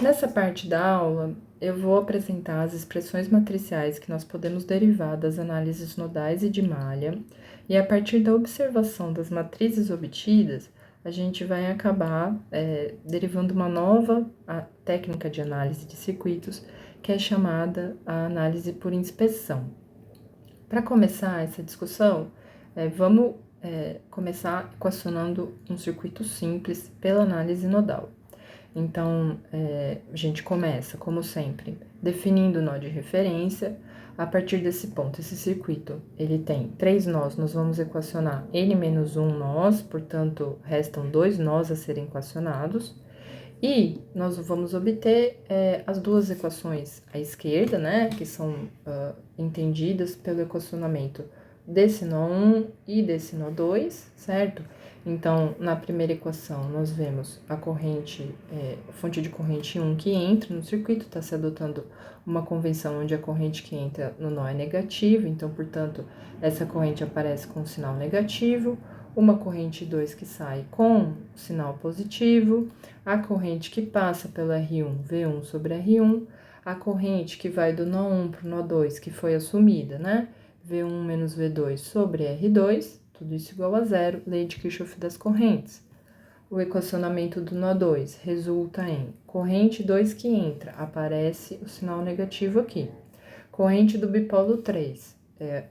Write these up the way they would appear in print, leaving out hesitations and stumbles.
Nessa parte da aula, eu vou apresentar as expressões matriciais que nós podemos derivar das análises nodais e de malha, e a partir da observação das matrizes obtidas, a gente vai acabar derivando uma nova técnica de análise de circuitos, que é chamada a análise por inspeção. Para começar essa discussão, vamos começar equacionando um circuito simples pela análise nodal. Então, a gente começa, como sempre, definindo o nó de referência. A partir desse ponto, esse circuito, ele tem 3 nós, nós vamos equacionar n menos 1 nós, portanto, restam 2 nós a serem equacionados. E nós vamos obter as duas equações à esquerda, né, que são entendidas pelo equacionamento desse nó 1 e desse nó 2, certo? Então, na primeira equação, nós vemos a corrente, a fonte de corrente 1 que entra no circuito, está se adotando uma convenção onde a corrente que entra no nó é negativa, então, portanto, essa corrente aparece com sinal negativo, uma corrente 2 que sai com sinal positivo, a corrente que passa pelo R1, V1 sobre R1, a corrente que vai do nó 1 para o nó 2, que foi assumida, né? V1 menos V2 sobre R2, tudo isso igual a zero, lei de Kirchhoff das correntes. O equacionamento do nó 2 resulta em corrente 2 que entra, aparece o sinal negativo aqui. Corrente do bipolo 3,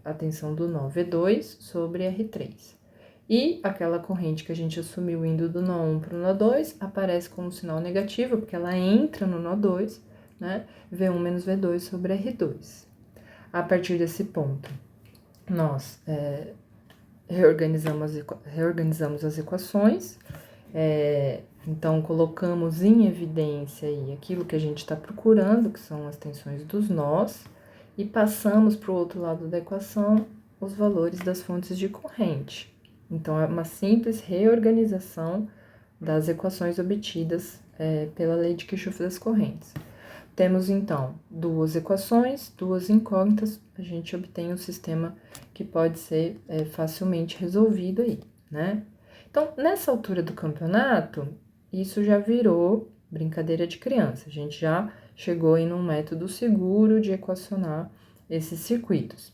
a tensão do nó V2 sobre R3. E aquela corrente que a gente assumiu indo do nó 1 para o nó 2, aparece como sinal negativo, porque ela entra no nó 2, né? V1 menos V2 sobre R2. A partir desse ponto, nós reorganizamos as equações, então colocamos em evidência aí aquilo que a gente está procurando, que são as tensões dos nós, e passamos para o outro lado da equação os valores das fontes de corrente. Então, é uma simples reorganização das equações obtidas pela lei de Kirchhoff das correntes. Temos, então, duas equações, duas incógnitas, a gente obtém um sistema que pode ser facilmente resolvido aí, né? Então, nessa altura do campeonato, isso já virou brincadeira de criança, a gente já chegou em um método seguro de equacionar esses circuitos.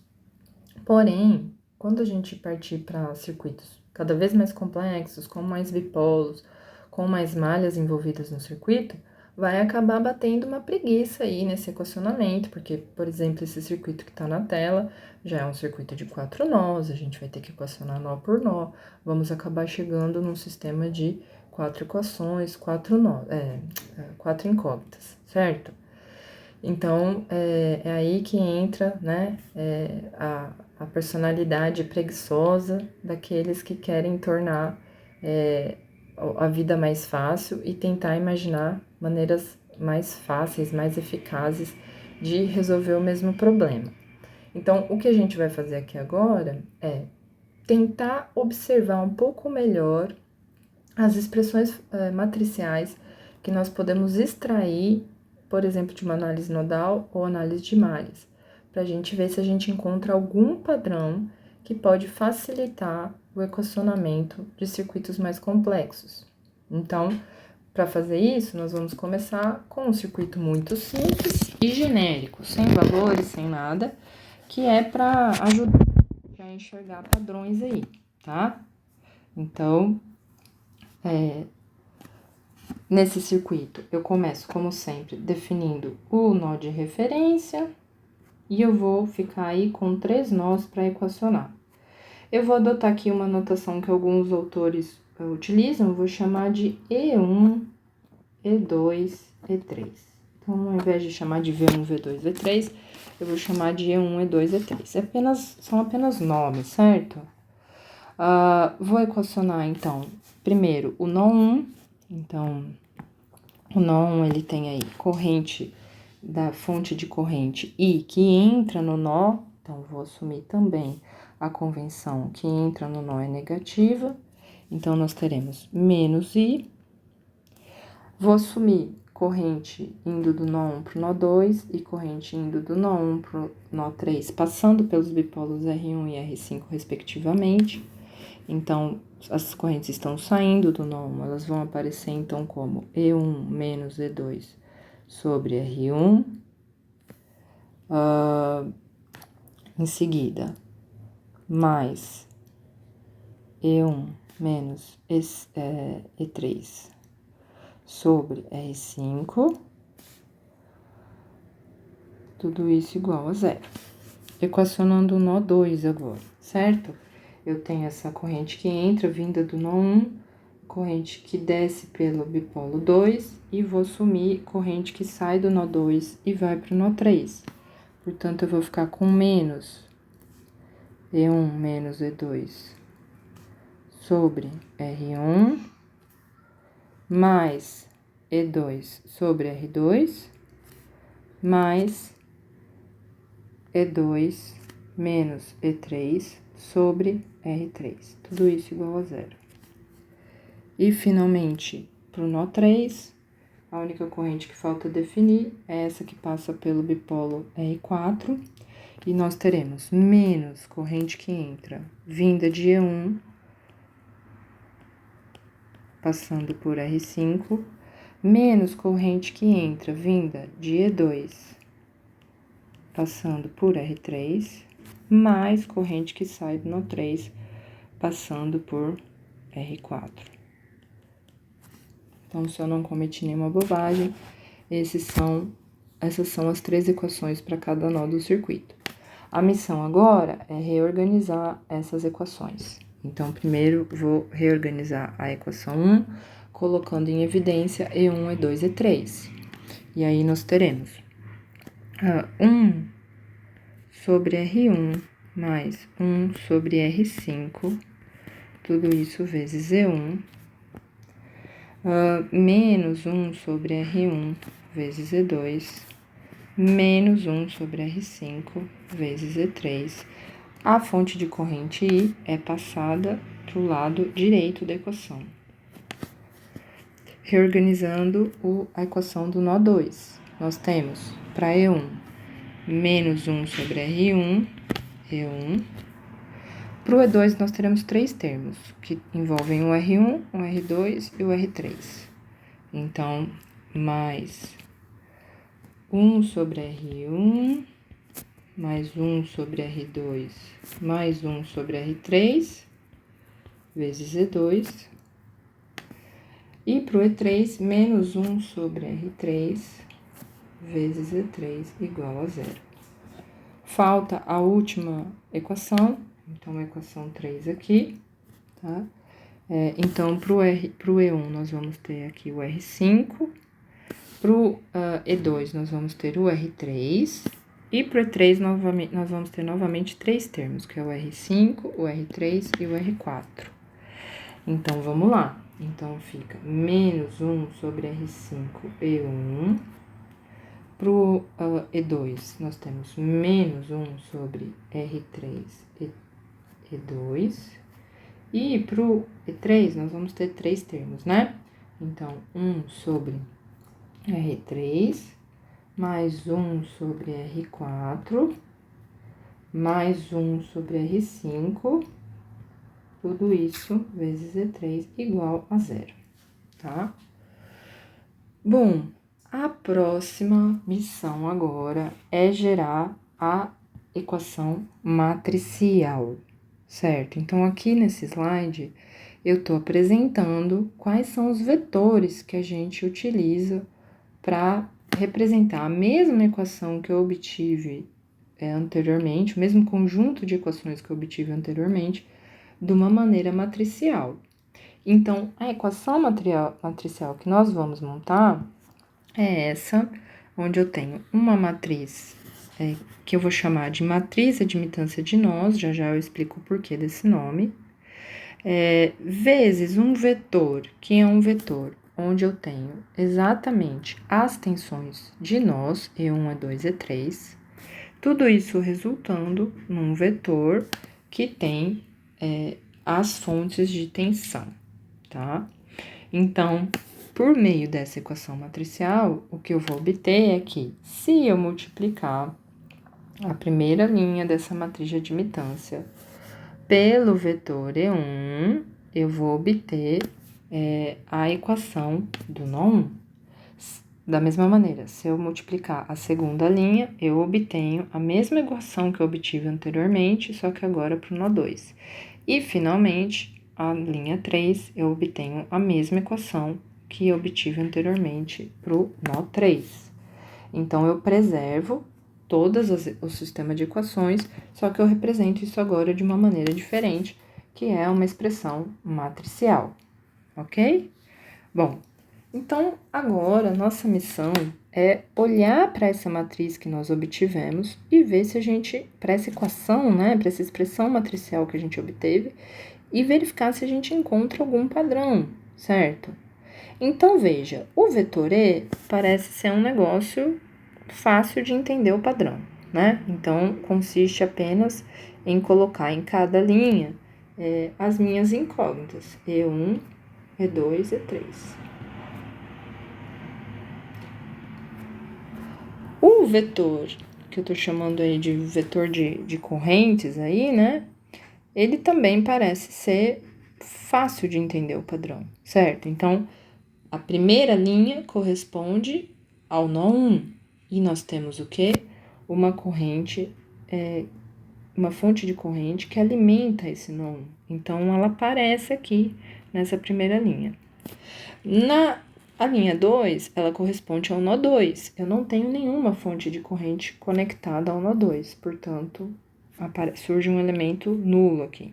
Porém, quando a gente partir para circuitos cada vez mais complexos, com mais bipolos, com mais malhas envolvidas no circuito, vai acabar batendo uma preguiça aí nesse equacionamento, porque, por exemplo, esse circuito que está na tela já é um circuito de 4 nós, a gente vai ter que equacionar nó por nó, vamos acabar chegando num sistema de 4 equações, 4 incógnitas, certo? Então, é aí que entra, né, a personalidade preguiçosa daqueles que querem tornar a vida mais fácil e tentar imaginar maneiras mais fáceis, mais eficazes de resolver o mesmo problema. Então, o que a gente vai fazer aqui agora é tentar observar um pouco melhor as expressões matriciais que nós podemos extrair, por exemplo, de uma análise nodal ou análise de malhas, para a gente ver se a gente encontra algum padrão que pode facilitar o equacionamento de circuitos mais complexos. Então, para fazer isso, nós vamos começar com um circuito muito simples e genérico, sem valores, sem nada, que é para ajudar a enxergar padrões aí, tá? Então, nesse circuito, eu começo, como sempre, definindo o nó de referência e eu vou ficar aí com 3 nós para equacionar. Eu vou adotar aqui uma notação que alguns autores utilizam, eu vou chamar de E1, E2, E3. Então, ao invés de chamar de V1, V2, V3, eu vou chamar de E1, E2, E3. São apenas nomes, certo? Vou equacionar, então, primeiro o nó 1. Então, o nó 1, ele tem aí corrente da fonte de corrente I que entra no nó. Então, vou assumir também a convenção que entra no nó é negativa. Então, nós teremos menos I. Vou assumir corrente indo do nó 1 para o nó 2 e corrente indo do nó 1 para o nó 3, passando pelos bipolos R1 e R5, respectivamente. Então, as correntes estão saindo do nó 1, elas vão aparecer, então, como E1 menos E2 sobre R1. Em seguida, mais E1 menos E3 sobre R5. Tudo isso igual a zero. Equacionando o nó 2 agora, certo? Eu tenho essa corrente que entra, vinda do nó 1, corrente que desce pelo bipolo 2, e vou sumir corrente que sai do nó 2 e vai para o nó 3. Portanto, eu vou ficar com menos E1 menos E2 sobre R1, mais E2 sobre R2, mais E2 menos E3 sobre R3. Tudo isso igual a zero. E, finalmente, para o nó 3, a única corrente que falta definir é essa que passa pelo bipolo R4. E nós teremos menos corrente que entra vinda de E1, passando por R5, menos corrente que entra vinda de E2, passando por R3, mais corrente que sai do nó 3, passando por R4. Então, se eu não cometi nenhuma bobagem, essas são as 3 equações para cada nó do circuito. A missão agora é reorganizar essas equações. Então, primeiro, vou reorganizar a equação 1, colocando em evidência E1, E2, E3. E aí, nós teremos 1 sobre R1 mais 1 sobre R5, tudo isso vezes E1, menos 1 sobre R1 vezes E2, menos 1 sobre R5 vezes E3. A fonte de corrente I é passada para o lado direito da equação. Reorganizando a equação do nó 2, nós temos para E1 menos 1 sobre R1, E1. Para o E2, nós teremos 3 termos, que envolvem o R1, o R2 e o R3. Então, mais 1 sobre R1, mais 1 sobre R2, mais 1 sobre R3, vezes E2. E para o E3, menos 1 sobre R3, vezes E3, igual a zero. Falta a última equação, então, a equação 3 aqui, tá? Então, para o E1, nós vamos ter aqui o R5, para o E2, nós vamos ter o R3, e para o E3, nós vamos ter novamente 3 termos, que é o R5, o R3 e o R4. Então, vamos lá. Então, fica menos 1 sobre R5, E1. Para o E2, nós temos menos 1 sobre R3, E2. E para o E3, nós vamos ter 3 termos, né? Então, 1 sobre R3, mais 1 sobre R4, mais 1 sobre R5, tudo isso vezes E3 igual a zero, tá? Bom, a próxima missão agora é gerar a equação matricial, certo? Então, aqui nesse slide, eu estou apresentando quais são os vetores que a gente utiliza para representar a mesma equação que eu obtive anteriormente, o mesmo conjunto de equações que eu obtive anteriormente, de uma maneira matricial. Então, a equação matricial que nós vamos montar é essa, onde eu tenho uma matriz que eu vou chamar de matriz admitância de nós, já já eu explico o porquê desse nome, vezes um vetor, que é um vetor onde eu tenho exatamente as tensões de nós, E1, E2, E3, tudo isso resultando num vetor que tem as fontes de tensão, tá? Então, por meio dessa equação matricial, o que eu vou obter é que, se eu multiplicar a primeira linha dessa matriz de admitância pelo vetor E1, eu vou obter a equação do nó 1. Da mesma maneira, se eu multiplicar a segunda linha, eu obtenho a mesma equação que eu obtive anteriormente, só que agora para o nó 2. E, finalmente, a linha 3, eu obtenho a mesma equação que eu obtive anteriormente para o nó 3. Então, eu preservo o sistema de equações, só que eu represento isso agora de uma maneira diferente, que é uma expressão matricial, ok? Bom, então agora nossa missão é olhar para essa matriz que nós obtivemos e ver se a gente, para essa equação, né, para essa expressão matricial que a gente obteve, e verificar se a gente encontra algum padrão, certo? Então, veja, o vetor E parece ser um negócio fácil de entender o padrão, né? Então, consiste apenas em colocar em cada linha as minhas incógnitas, E1, E2 e E3. O vetor, que eu tô chamando aí de vetor de correntes aí, né? Ele também parece ser fácil de entender o padrão, certo? Então, a primeira linha corresponde ao nó 1. E nós temos o quê? Uma corrente, uma fonte de corrente que alimenta esse nó 1. Então, ela aparece aqui nessa primeira linha. A linha 2, ela corresponde ao nó 2. Eu não tenho nenhuma fonte de corrente conectada ao nó 2, portanto, surge um elemento nulo aqui.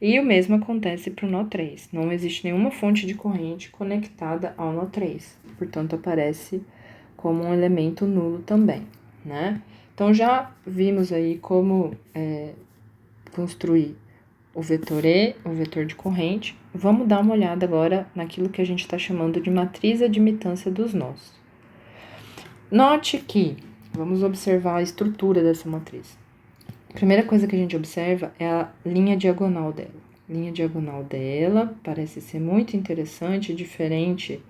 E o mesmo acontece para o nó 3. Não existe nenhuma fonte de corrente conectada ao nó 3, portanto, aparece como um elemento nulo também, né? Então, já vimos aí como construir o vetor E, o vetor de corrente. Vamos dar uma olhada agora naquilo que a gente está chamando de matriz admitância dos nós. Note que, vamos observar a estrutura dessa matriz. A primeira coisa que a gente observa é a linha diagonal dela. A linha diagonal dela parece ser muito interessante, diferente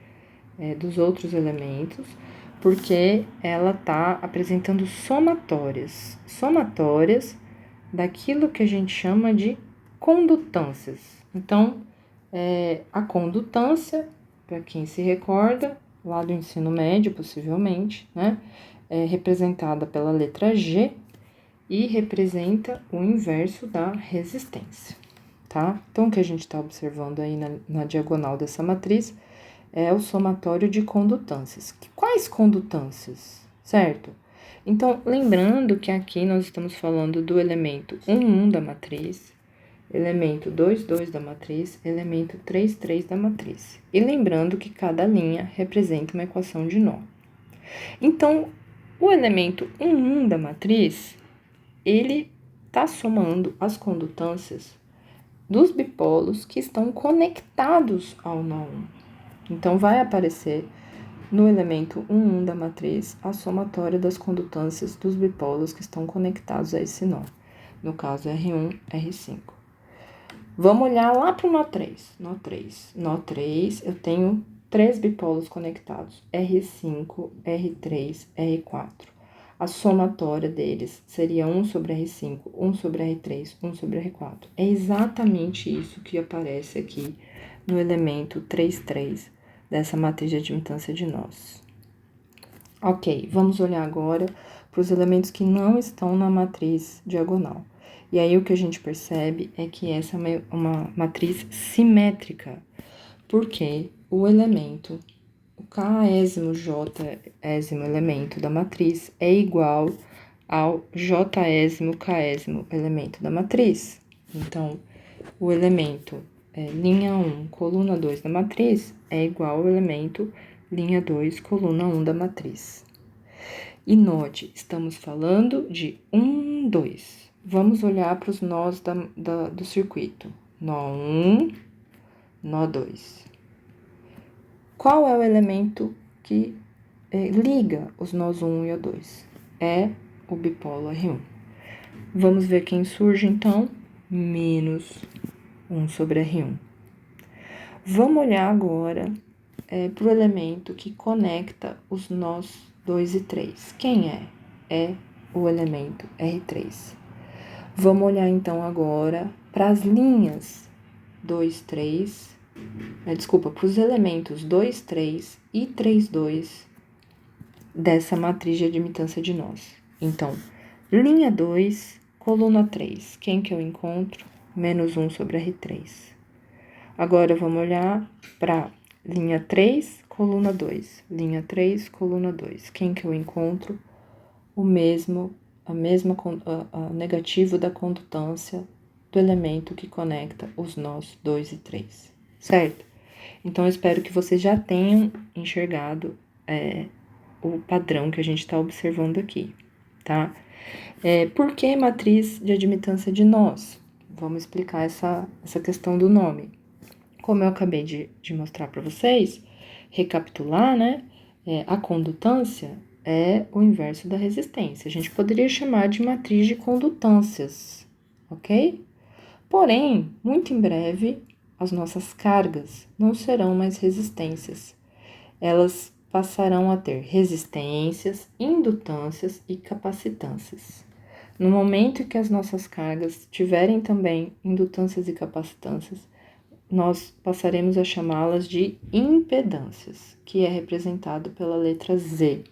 dos outros elementos, porque ela está apresentando somatórias daquilo que a gente chama de condutâncias. Então, a condutância, para quem se recorda, lá do ensino médio, possivelmente, né, é representada pela letra G e representa o inverso da resistência, tá? Então, o que a gente está observando aí na diagonal dessa matriz é o somatório de condutâncias. Quais condutâncias, certo? Então, lembrando que aqui nós estamos falando do elemento 1,1 da matriz, elemento 2,2 da matriz, elemento 3,3 da matriz. E lembrando que cada linha representa uma equação de nó. Então, o elemento 1,1 da matriz, ele está somando as condutâncias dos bipolos que estão conectados ao nó 1. Então, vai aparecer no elemento 1,1 da matriz a somatória das condutâncias dos bipolos que estão conectados a esse nó. No caso, R1, R5. Vamos olhar lá para o nó 3. Nó 3, eu tenho 3 bipolos conectados, R5, R3, R4. A somatória deles seria 1 sobre R5, 1 sobre R3, 1 sobre R4. É exatamente isso que aparece aqui no elemento 3,3 dessa matriz de admitância de nós. Ok, vamos olhar agora para os elementos que não estão na matriz diagonal. E aí, o que a gente percebe é que essa é uma matriz simétrica, porque o elemento, o késimo jésimo elemento da matriz é igual ao jésimo késimo elemento da matriz. Então, o elemento linha 1, coluna 2 da matriz é igual ao elemento linha 2, coluna 1 da matriz. E estamos falando de 1, 2. Vamos olhar para os nós do circuito. Nó 1, nó 2. Qual é o elemento que liga os nós 1 e o 2? É o bipolo R1. Vamos ver quem surge, então. Menos 1 sobre R1. Vamos olhar agora para o elemento que conecta os nós 2 e 3. Quem é? É o elemento R3. Vamos olhar, então, agora para as linhas 2, 3, para os elementos 2, 3 e 3, 2 dessa matriz de admitância de nós. Então, linha 2, coluna 3. Quem que eu encontro? Menos 1 sobre R3. Agora, vamos olhar para linha 3, coluna 2. Linha 3, coluna 2. Quem que eu encontro? O mesmo, a negativo da condutância do elemento que conecta os nós 2 e 3, certo? Então, eu espero que vocês já tenham enxergado o padrão que a gente está observando aqui, tá? Por que matriz de admitância de nós? Vamos explicar essa questão do nome. Como eu acabei de mostrar para vocês, recapitular, né? A condutância é o inverso da resistência. A gente poderia chamar de matriz de condutâncias, ok? Porém, muito em breve, as nossas cargas não serão mais resistências. Elas passarão a ter resistências, indutâncias e capacitâncias. No momento em que as nossas cargas tiverem também indutâncias e capacitâncias, nós passaremos a chamá-las de impedâncias, que é representado pela letra Z.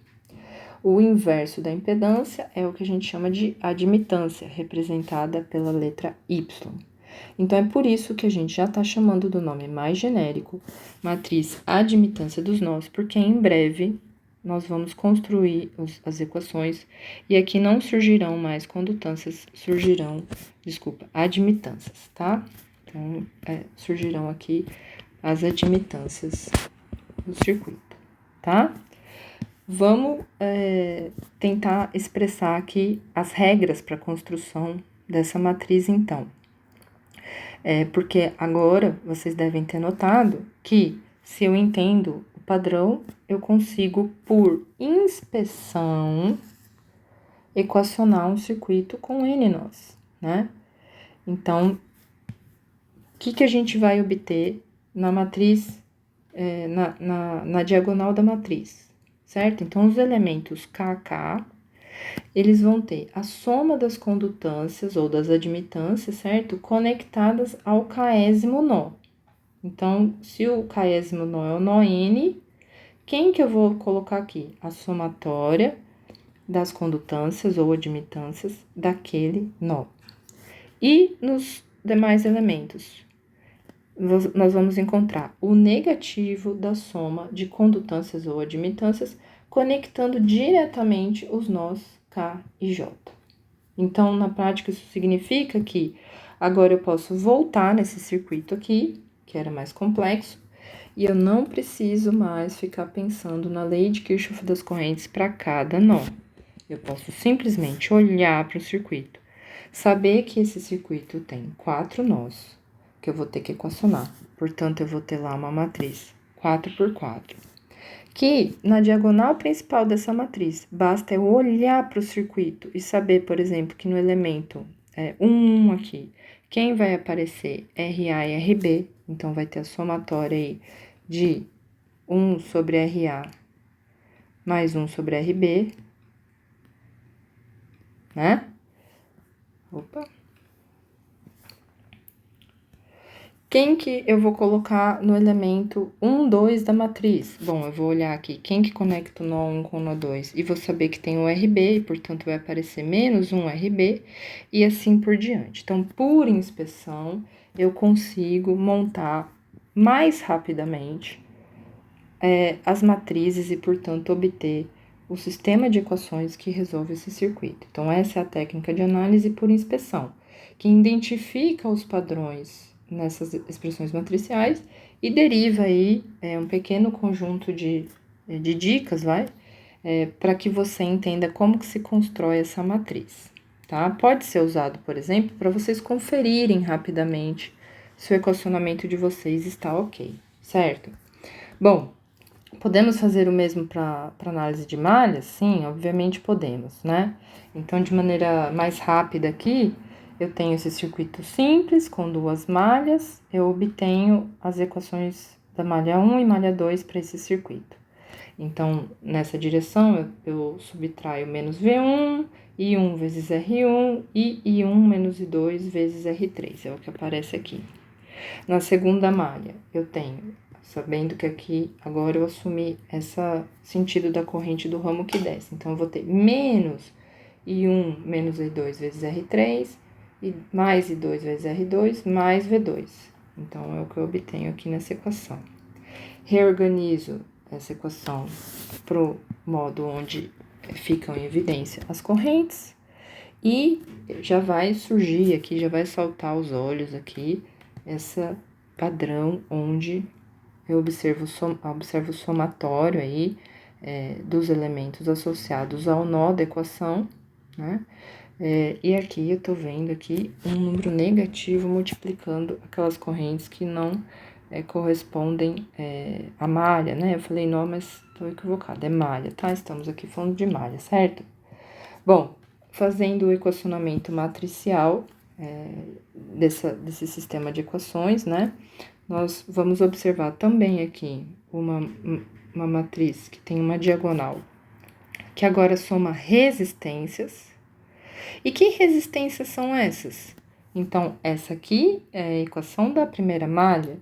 O inverso da impedância é o que a gente chama de admitância, representada pela letra Y. Então, é por isso que a gente já está chamando do nome mais genérico, matriz admitância dos nós, porque em breve nós vamos construir as equações e aqui não surgirão mais condutâncias, admitâncias, tá? Então, surgirão aqui as admitâncias do circuito, tá? Vamos tentar expressar aqui as regras para a construção dessa matriz, então. Porque agora vocês devem ter notado que, se eu entendo o padrão, eu consigo, por inspeção, equacionar um circuito com N nós, né? Então, o que a gente vai obter na matriz, na diagonal da matriz, certo? Então, os elementos KK, eles vão ter a soma das condutâncias ou das admitâncias, certo? Conectadas ao késimo nó. Então, se o késimo nó é o nó N, quem que eu vou colocar aqui? A somatória das condutâncias ou admitâncias daquele nó. E nos demais elementos, nós vamos encontrar o negativo da soma de condutâncias ou admitâncias, conectando diretamente os nós K e J. Então, na prática, isso significa que agora eu posso voltar nesse circuito aqui, que era mais complexo, e eu não preciso mais ficar pensando na lei de Kirchhoff das correntes para cada nó. Eu posso simplesmente olhar para o circuito, saber que esse circuito tem 4 nós, que eu vou ter que equacionar. Portanto, eu vou ter lá uma matriz 4 por 4. Que na diagonal principal dessa matriz, basta eu olhar para o circuito e saber, por exemplo, que no elemento 1 aqui, quem vai aparecer? RA e RB, então vai ter a somatória aí de 1 sobre RA mais 1 sobre RB, né? Opa! Quem que eu vou colocar no elemento 1, 2 da matriz? Bom, eu vou olhar aqui, quem que conecta o nó 1 com o nó 2? E vou saber que tem o RB, e, portanto, vai aparecer menos 1 RB, e assim por diante. Então, por inspeção, eu consigo montar mais rapidamente as matrizes e, portanto, obter o sistema de equações que resolve esse circuito. Então, essa é a técnica de análise por inspeção, que identifica os padrões nessas expressões matriciais e deriva aí um pequeno conjunto de dicas, para que você entenda como que se constrói essa matriz, tá? Pode ser usado, por exemplo, para vocês conferirem rapidamente se o equacionamento de vocês está ok, certo? Bom, podemos fazer o mesmo para análise de malhas? Sim, obviamente podemos, né? Então, de maneira mais rápida aqui, eu tenho esse circuito simples com 2 malhas, eu obtenho as equações da malha 1 e malha 2 para esse circuito. Então, nessa direção, eu subtraio menos V1, I1 vezes R1 e I1 menos I2 vezes R3, é o que aparece aqui. Na segunda malha, eu tenho sabendo que aqui agora eu assumi esse sentido da corrente do ramo que desce. Então, eu vou ter menos I1 menos I2 vezes R3, e mais I2 vezes R2, mais V2. Então, é o que eu obtenho aqui nessa equação. Reorganizo essa equação para o modo onde ficam em evidência as correntes, e já vai surgir aqui, já vai saltar aos olhos aqui, essa padrão onde eu observo o somatório aí dos elementos associados ao nó da equação, né? E aqui eu tô vendo aqui um número negativo multiplicando aquelas correntes que não correspondem à malha, né? Eu falei nó, mas tô equivocada, é malha, tá? Estamos aqui falando de malha, certo? Bom, fazendo o equacionamento matricial desse sistema de equações, né? Nós vamos observar também aqui uma matriz que tem uma diagonal, que agora soma resistências. E que resistências são essas? Então, essa aqui é a equação da primeira malha.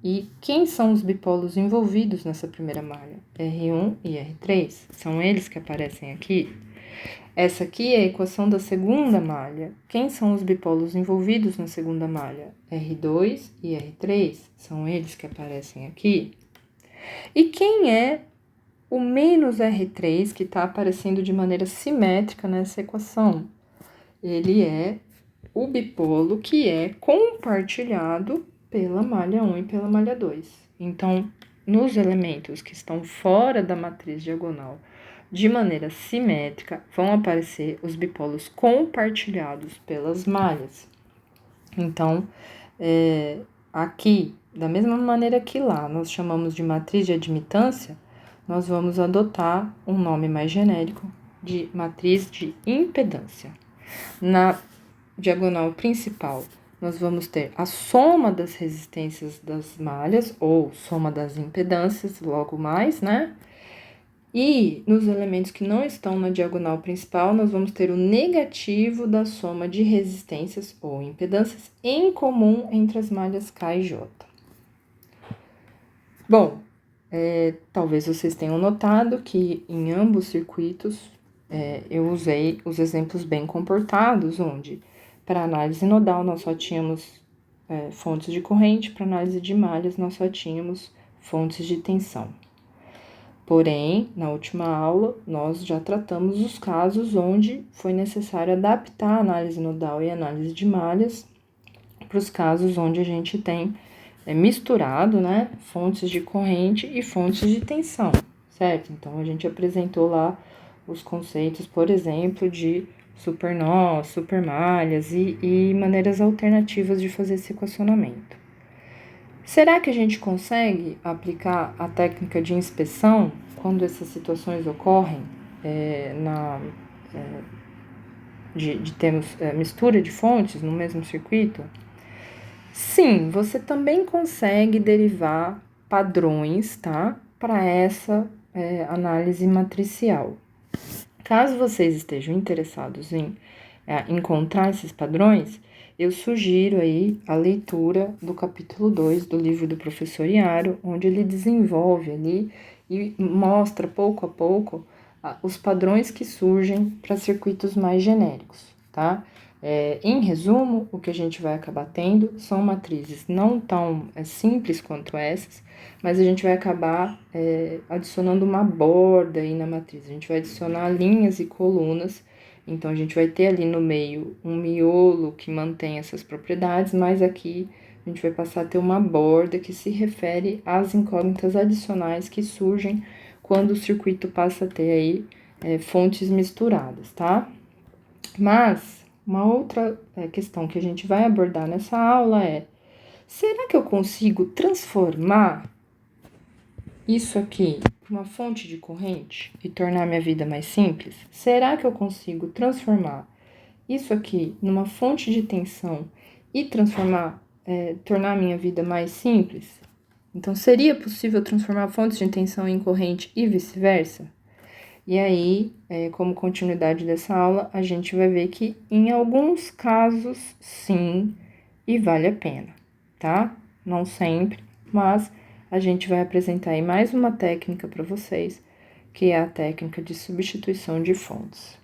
E quem são os bipolos envolvidos nessa primeira malha? R1 e R3. São eles que aparecem aqui. Essa aqui é a equação da segunda malha. Quem são os bipolos envolvidos na segunda malha? R2 e R3. São eles que aparecem aqui. E quem é o menos R3 que está aparecendo de maneira simétrica nessa equação? Ele é o bipolo que é compartilhado pela malha 1 e pela malha 2. Então, nos elementos que estão fora da matriz diagonal, de maneira simétrica, vão aparecer os bipolos compartilhados pelas malhas. Então, aqui, da mesma maneira que lá nós chamamos de matriz de admitância, nós vamos adotar um nome mais genérico de matriz de impedância. Na diagonal principal, nós vamos ter a soma das resistências das malhas, ou soma das impedâncias, logo mais, né? E nos elementos que não estão na diagonal principal, nós vamos ter o negativo da soma de resistências ou impedâncias em comum entre as malhas K e J. Bom, talvez vocês tenham notado que em ambos circuitos eu usei os exemplos bem comportados, onde para análise nodal nós só tínhamos fontes de corrente, para análise de malhas nós só tínhamos fontes de tensão. Porém, na última aula, nós já tratamos os casos onde foi necessário adaptar a análise nodal e a análise de malhas para os casos onde a gente tem misturado, né, fontes de corrente e fontes de tensão, certo? Então, a gente apresentou lá os conceitos, por exemplo, de supernós, supermalhas e maneiras alternativas de fazer esse equacionamento. Será que a gente consegue aplicar a técnica de inspeção quando essas situações ocorrem de termos mistura de fontes no mesmo circuito? Sim, você também consegue derivar padrões, tá? Para essa análise matricial. Caso vocês estejam interessados em encontrar esses padrões, eu sugiro aí a leitura do capítulo 2 do livro do professor Iaro, onde ele desenvolve ali e mostra pouco a pouco os padrões que surgem para circuitos mais genéricos, tá? Em resumo, o que a gente vai acabar tendo são matrizes não tão simples quanto essas, mas a gente vai acabar adicionando uma borda aí na matriz. A gente vai adicionar linhas e colunas, então a gente vai ter ali no meio um miolo que mantém essas propriedades, mas aqui a gente vai passar a ter uma borda que se refere às incógnitas adicionais que surgem quando o circuito passa a ter aí fontes misturadas, tá? Mas uma outra questão que a gente vai abordar nessa aula é: será que eu consigo transformar isso aqui para uma fonte de corrente e tornar minha vida mais simples? Será que eu consigo transformar isso aqui numa fonte de tensão e tornar a minha vida mais simples? Então, seria possível transformar fontes de tensão em corrente e vice-versa? E aí, como continuidade dessa aula, a gente vai ver que em alguns casos, sim, e vale a pena, tá? Não sempre, mas a gente vai apresentar aí mais uma técnica para vocês, que é a técnica de substituição de fontes.